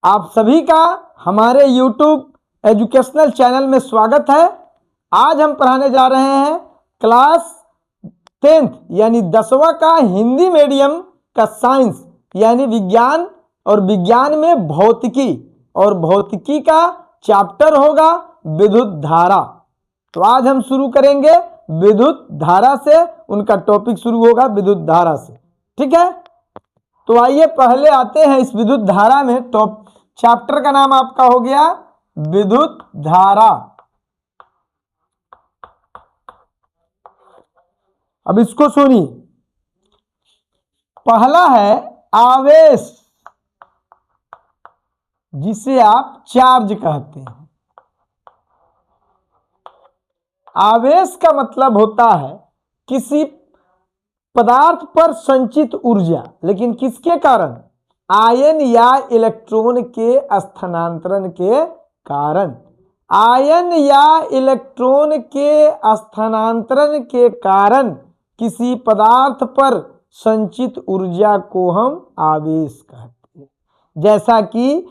आप सभी का हमारे YouTube एजुकेशनल चैनल में स्वागत है। आज हम पढ़ाने जा रहे हैं क्लास 10th यानी 10वां का हिंदी मीडियम का साइंस यानी विज्ञान और विज्ञान में भौतिकी और भौतिकी का चैप्टर होगा विद्युत धारा। तो आज हम शुरू करेंगे विद्युत धारा से, उनका टॉपिक शुरू होगा विद्युत धारा से। ठीक है, तो आइए पहले आते हैं इस विद्युत धारा में। टॉप चैप्टर का नाम आपका हो गया विद्युत धारा। अब इसको सुनिए। पहला है आवेश, जिसे आप चार्ज कहते हैं। आवेश का मतलब होता है किसी पदार्थ पर संचित ऊर्जा, लेकिन किसके कारण? आयन या इलेक्ट्रॉन के स्थानांतरण के कारण। आयन या इलेक्ट्रॉन के स्थानांतरण के कारण किसी पदार्थ पर संचित ऊर्जा को हम आवेश कहते हैं। जैसा कि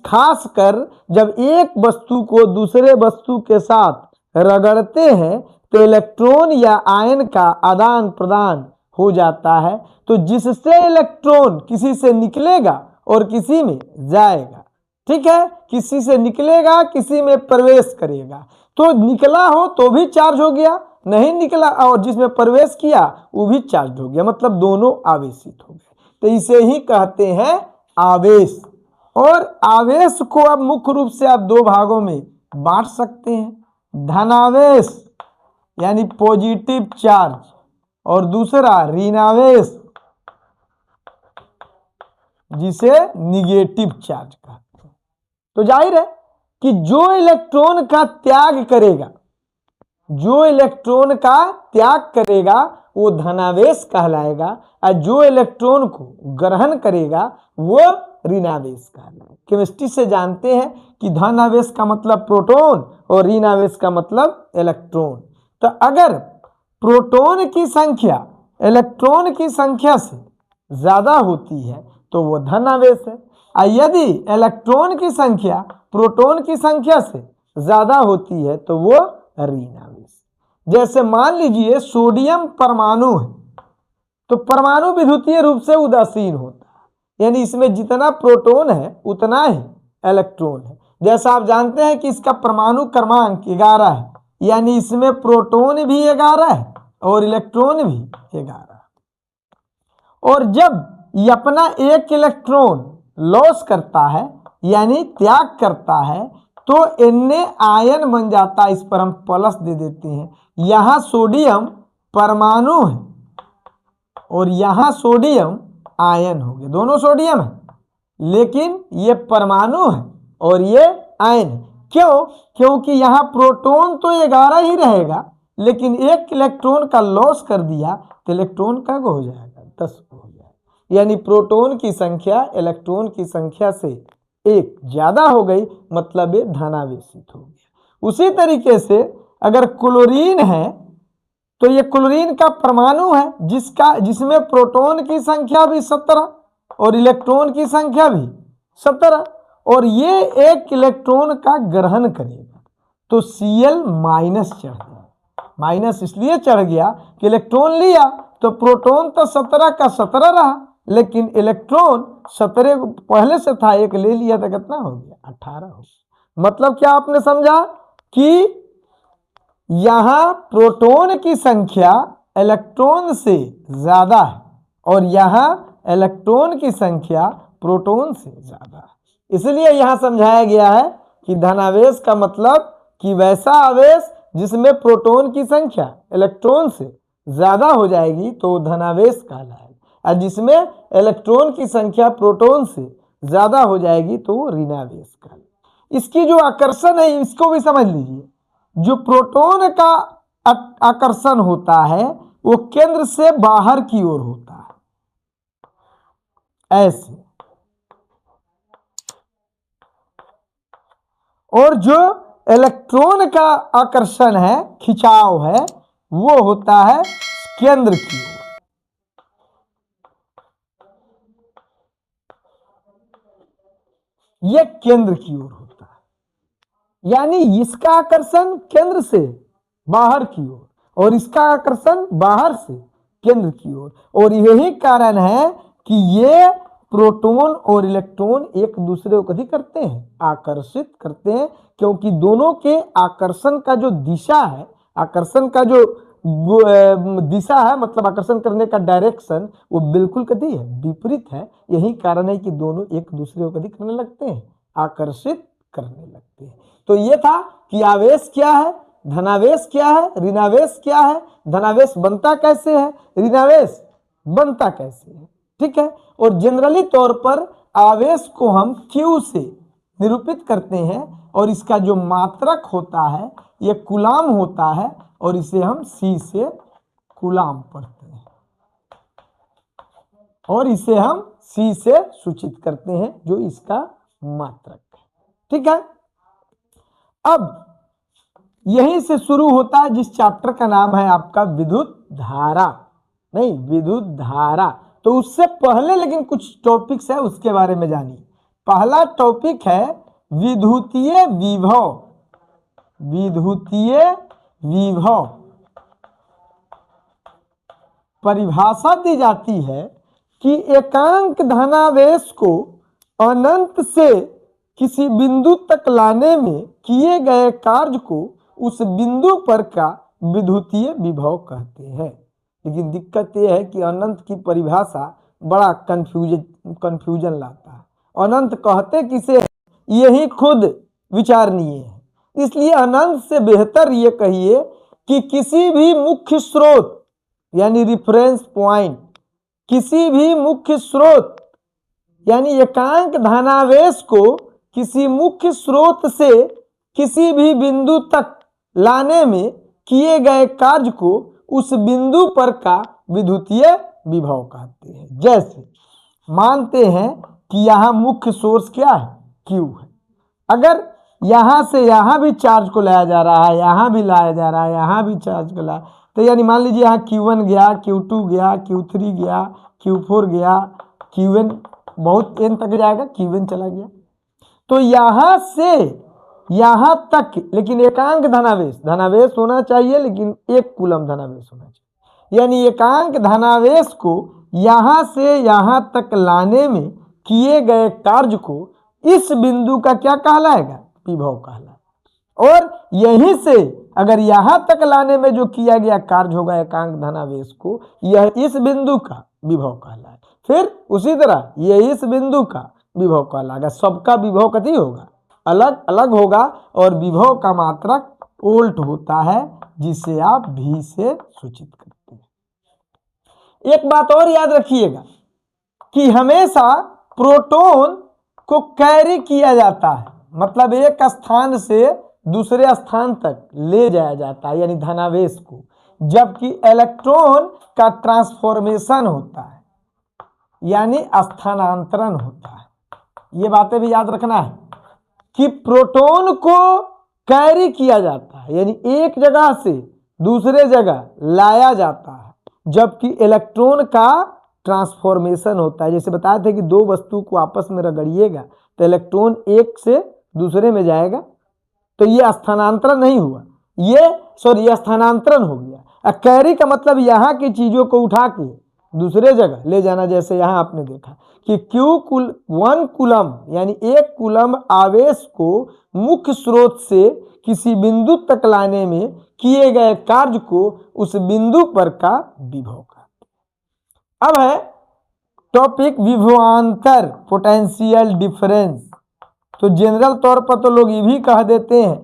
खासकर जब एक वस्तु को दूसरे वस्तु के साथ रगड़ते हैं तो इलेक्ट्रॉन या आयन का आदान प्रदान हो जाता है, तो जिससे इलेक्ट्रॉन किसी से निकलेगा और किसी में जाएगा। ठीक है, किसी से निकलेगा किसी में प्रवेश करेगा, तो निकला हो तो भी चार्ज हो गया, नहीं निकला और जिसमें प्रवेश किया वो भी चार्ज हो गया, मतलब दोनों आवेशित हो गए। तो इसे ही कहते हैं आवेश। और आवेश को अब मुख्य रूप से आप दो भागों में बांट सकते हैं, धनावेश यानी पॉजिटिव चार्ज और दूसरा ऋणावेश जिसे निगेटिव चार्ज कहते हैं। तो जाहिर है कि जो इलेक्ट्रॉन का त्याग करेगा, जो इलेक्ट्रॉन का त्याग करेगा वो धनावेश कहलाएगा, और जो इलेक्ट्रॉन को ग्रहण करेगा वो ऋणावेश कहलाएगा। केमिस्ट्री से जानते हैं कि धनावेश का मतलब प्रोटॉन और ऋणावेश का मतलब इलेक्ट्रॉन। तो अगर प्रोटॉन की संख्या इलेक्ट्रॉन की संख्या से ज्यादा होती है तो वो धनावेश है, और यदि इलेक्ट्रॉन की संख्या प्रोटॉन की संख्या से ज्यादा होती है तो वो ऋणावेश। जैसे मान लीजिए सोडियम परमाणु है, तो परमाणु विद्युतीय रूप से उदासीन होता है, यानी इसमें जितना प्रोटॉन है उतना ही इलेक्ट्रॉन है। जैसा आप जानते हैं कि इसका परमाणु क्रमांक 11 है, यानी इसमें प्रोटॉन भी 11 है और इलेक्ट्रॉन भी 11। और जब ये अपना एक इलेक्ट्रॉन लॉस करता है यानी त्याग करता है तो Na आयन बन जाता है। इस पर हम प्लस दे देते हैं। यहां सोडियम परमाणु है और यहां सोडियम आयन हो गया, दोनों सोडियम है, लेकिन ये परमाणु है और ये आयन है। क्यों? क्योंकि यहां प्रोटॉन तो 11 ही रहेगा, लेकिन एक इलेक्ट्रॉन का लॉस कर दिया तो इलेक्ट्रॉन का हो जाएगा 10 हो जाएगा, यानी प्रोटॉन की संख्या इलेक्ट्रॉन की संख्या से एक ज्यादा हो गई, मतलब ये धनावेशित हो गया। उसी तरीके से अगर क्लोरीन है तो ये क्लोरीन का परमाणु है जिसमें प्रोटॉन की संख्या भी 17 और इलेक्ट्रॉन की संख्या भी 17, और ये एक इलेक्ट्रॉन का ग्रहण करेगा तो Cl माइनस चढ़ गया। माइनस इसलिए चढ़ गया कि इलेक्ट्रॉन लिया तो प्रोटॉन तो 17 का 17 रहा, लेकिन इलेक्ट्रॉन 17 पहले से था, एक ले लिया तो कितना हो गया? 18 हो गया। मतलब क्या आपने समझा कि यहां प्रोटॉन की संख्या इलेक्ट्रॉन से ज्यादा है और यहां इलेक्ट्रॉन की संख्या प्रोटॉन से ज्यादा है। इसलिए यहां समझाया गया है कि धनावेश का मतलब कि वैसा आवेश जिसमें प्रोटॉन की संख्या इलेक्ट्रॉन से ज्यादा हो जाएगी तो धनावेश कहलाएगा, और जिसमें इलेक्ट्रॉन की संख्या प्रोटॉन से ज्यादा हो जाएगी तो ऋणावेश कहलाएगा। इसकी जो आकर्षण है इसको भी समझ लीजिए। जो प्रोटॉन का आकर्षण होता है वो केंद्र से बाहर की ओर होता है, ऐसे, और जो इलेक्ट्रॉन का आकर्षण है, खिंचाव है, वो होता है केंद्र की ओर। ये केंद्र की ओर होता है, यानी इसका आकर्षण केंद्र से बाहर की ओर और इसका आकर्षण बाहर से केंद्र की ओर। और यही कारण है कि ये प्रोटॉन और इलेक्ट्रॉन एक दूसरे को कभी करते हैं, आकर्षित करते हैं, क्योंकि दोनों के आकर्षण का जो दिशा है, आकर्षण का जो दिशा है, मतलब आकर्षण करने का डायरेक्शन, वो बिल्कुल कभी है विपरीत है। यही कारण है कि दोनों एक दूसरे को कभी करने लगते हैं, आकर्षित करने लगते हैं। तो ये था कि आवेश क्या है, धनावेश क्या है, ऋणावेश क्या है, धनावेश बनता कैसे है, ऋणावेश बनता कैसे है, ठीक है। और जनरली तौर पर आवेश को हम Q से निरूपित करते हैं और इसका जो मात्रक होता है ये कूलाम होता है और इसे हम C से कूलाम पढ़ते हैं और इसे हम C से सूचित करते हैं, जो इसका मात्रक है, ठीक है। अब यहीं से शुरू होता है जिस चैप्टर का नाम है आपका विद्युत धारा, नहीं विद्युत धारा। तो उससे पहले लेकिन कुछ टॉपिक्स है उसके बारे में जानिए। पहला टॉपिक है विद्युतीय विभव। विद्युतीय विभव परिभाषा दी जाती है कि एकांक धनावेश को अनंत से किसी बिंदु तक लाने में किए गए कार्य को उस बिंदु पर का विद्युतीय विभव कहते हैं। लेकिन दिक्कत यह है कि अनंत की परिभाषा बड़ा कंफ्यूजन लाता है। अनंत कहते किसे, यही खुद विचारणीय है। इसलिए अनंत से बेहतर ये कहिए कि किसी भी मुख्य स्रोत यानी रिफरेंस पॉइंट, किसी भी मुख्य स्रोत यानी एकांक धनावेश को किसी मुख्य स्रोत से किसी भी बिंदु तक लाने में किए गए कार्य को उस बिंदु पर का विद्युतीय विभव कहते हैं। जैसे मानते हैं कि यहाँ मुख्य सोर्स क्या है, Q है। अगर यहाँ से यहाँ भी चार्ज को लाया जा रहा है, यहाँ भी लाया जा रहा है, यहाँ भी चार्ज को लाया, तो यानी मान लीजिए यहाँ Q1 गया, Q2 गया, Q3 गया, Q4 गया, Qn बहुत n तक जाएगा, Qn चला गया। तो यहाँ से यहाँ तक, लेकिन एकांक धनावेश होना चाहिए, लेकिन 1 कूलम धनावेश होना चाहिए। यानी एकांक धनावेश को यहाँ से यहाँ तक लाने में किए गए कार्य को इस बिंदु का क्या कहलाएगा, विभव कहलाएगा। और यहीं से अगर यहाँ तक लाने में जो किया गया कार्य होगा एकांक धनावेश को, यह इस बिंदु का विभव कहलाएगा। फिर उसी तरह यह इस बिंदु का विभव कहलाएगा। सबका विभव कति होगा, अलग अलग होगा, और विभव का मात्रक वोल्ट होता है, जिसे आप V से सूचित करते हैं। एक बात और याद रखिएगा कि हमेशा प्रोटॉन को कैरी किया जाता है, मतलब एक स्थान से दूसरे स्थान तक ले जाया जाता है, यानी धनावेश को, जबकि इलेक्ट्रॉन का ट्रांसफॉर्मेशन होता है, यानी स्थानांतरण होता है। ये बातें भी याद रखना है कि प्रोटॉन को कैरी किया जाता है, यानी एक जगह से दूसरे जगह लाया जाता है, जबकि इलेक्ट्रॉन का ट्रांसफॉर्मेशन होता है। जैसे बताए थे कि 2 वस्तु को आपस में रगड़िएगा तो इलेक्ट्रॉन एक से दूसरे में जाएगा, तो ये स्थानांतरण नहीं हुआ, ये स्थानांतरण हो गया। कैरी का मतलब यहाँ की चीजों को उठा के दूसरे जगह ले जाना। जैसे यहाँ आपने देखा कि Q1 कूलम यानी 1 कूलम आवेश को मुख्य स्रोत से किसी बिंदु तक लाने में किए गए कार्य को उस बिंदु पर का विभव कहते हैं। अब है टॉपिक विभवांतर, पोटेंशियल डिफरेंस। तो जनरल तौर पर तो लोग ये भी कह देते हैं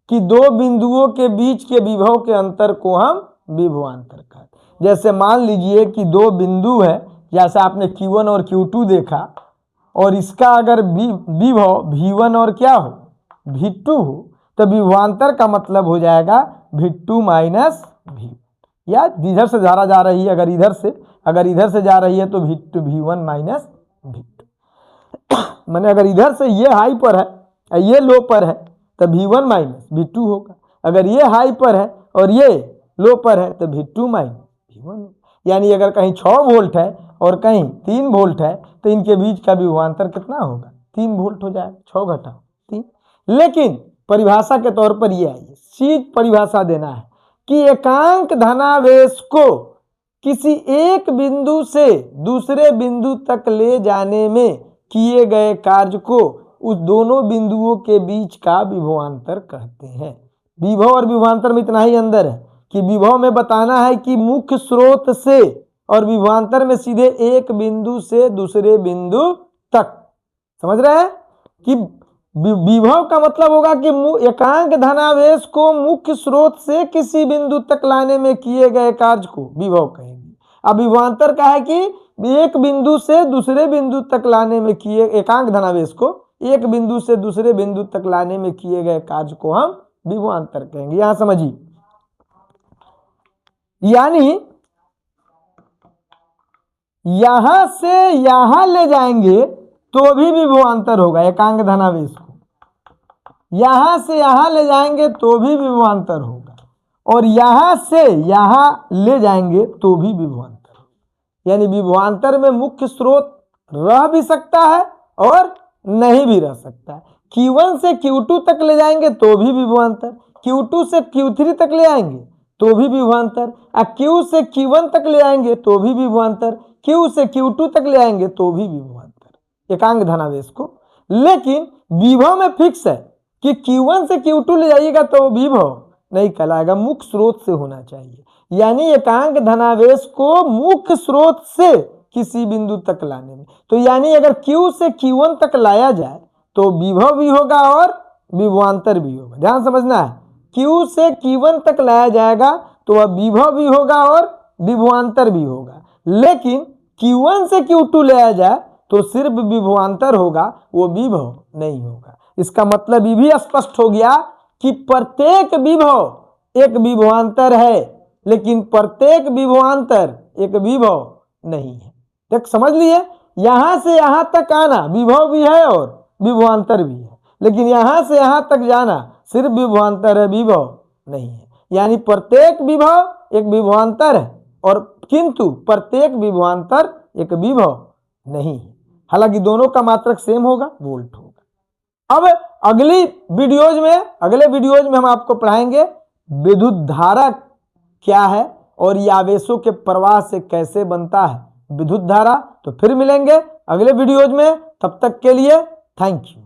कि 2 बिंदुओं के बीच के विभव के अंतर को हम विभवांतर कहते हैं। जैसे मान लीजिए कि 2 बिंदु है, जैसे आपने Q1 और Q2 देखा, और इसका अगर विभव V1 और क्या हो, V2 हो, तो विभवांतर का मतलब हो जाएगा V2 माइनस V1। या इधर से धारा जा रही है, अगर इधर से जा रही है तो V1 माइनस V2। मैंने अगर इधर से ये हाई पर है ये लो पर है तो V1 माइनस V2 होगा। अगर ये हाई पर है और ये लो पर है तो V2 माइनस V1। यानी अगर कहीं 6 वोल्ट है और कहीं 3 वोल्ट है तो इनके बीच का विभवांतर कितना होगा, 3 वोल्ट हो जाएगा, 6 घटा 3। लेकिन परिभाषा के तौर पर ये आई, चीज परिभाषा देना है कि एकांक धनावेश को किसी एक बिंदु से दूसरे बिंदु तक ले जाने में किए गए कार्य को उस दोनों बिंदुओं के बीच का विभवांतर कहते हैं। विभव और विभवांतर में इतना ही अंदर है कि विभव में बताना है कि मुख्य स्रोत से, और विभवांतर में सीधे एक बिंदु से दूसरे बिंदु तक। समझ रहे हैं कि विभव का मतलब होगा कि एकांक धनावेश को मुख्य स्रोत से किसी बिंदु तक लाने में किए गए कार्य को विभव कहेंगे। अब विभवांतर का है कि एक बिंदु से दूसरे बिंदु तक लाने में किए, एकांक धनावेश को एक बिंदु से दूसरे बिंदु तक लाने में किए गए कार्य को हम विभवांतर कहेंगे। यहां समझिए, यानी यहां से यहां ले जाएंगे तो भी विभवांतर होगा एकांक धनावेश को, यहां से यहां ले जाएंगे तो भी विभवांतर होगा, और यहां से यहां ले जाएंगे तो भी विभवांतर होगा। यानी विभवांतर में मुख्य स्रोत रह भी सकता है और नहीं भी रह सकता है। Q1 से Q2 तक ले जाएंगे तो भी विभवांतर, Q2 से Q3 तक ले आएंगे तो भी विभवांतर, Q से Q1 तक ले आएंगे तो भी विभवांतर, Q से Q2 तक ले आएंगे तो भी विभवांतर एकांक धनावेश को। लेकिन विभव में फिक्स है कि Q1 से Q2 ले जाइएगा तो विभव नहीं कहलाएगा, मुख्य स्रोत से होना चाहिए। यानी एकांक धनावेश को मुख्य स्रोत से किसी बिंदु तक लाने में, तो यानी अगर Q से Q1 तक लाया जाए तो विभव भी होगा और विभवांतर भी होगा। ध्यान समझना है, Q से Q1 तक लाया जाएगा तो वह विभव भी होगा और विभवांतर भी होगा। लेकिन Q1 से Q2 लाया जाए तो सिर्फ विभवांतर होगा, वो विभव नहीं होगा। इसका मतलब ये भी स्पष्ट हो गया कि प्रत्येक विभव एक विभवांतर है, लेकिन प्रत्येक विभवांतर एक विभव नहीं है। देख समझ लिए, यहां से यहां तक आना विभव भी है और विभवांतर भी है, लेकिन यहां से यहां तक जाना सिर्फ विभवांतर है, विभव नहीं है। यानी प्रत्येक विभव एक विभवांतर है, और किंतु प्रत्येक विभवांतर एक विभव नहीं है। हालांकि दोनों का मात्रक सेम होगा, वोल्ट होगा। अब अगले वीडियोज में हम आपको पढ़ाएंगे विद्युत धारा क्या है और ये आवेशों के प्रवाह से कैसे बनता है विद्युत धारा। तो फिर मिलेंगे अगले वीडियोज में, तब तक के लिए थैंक यू।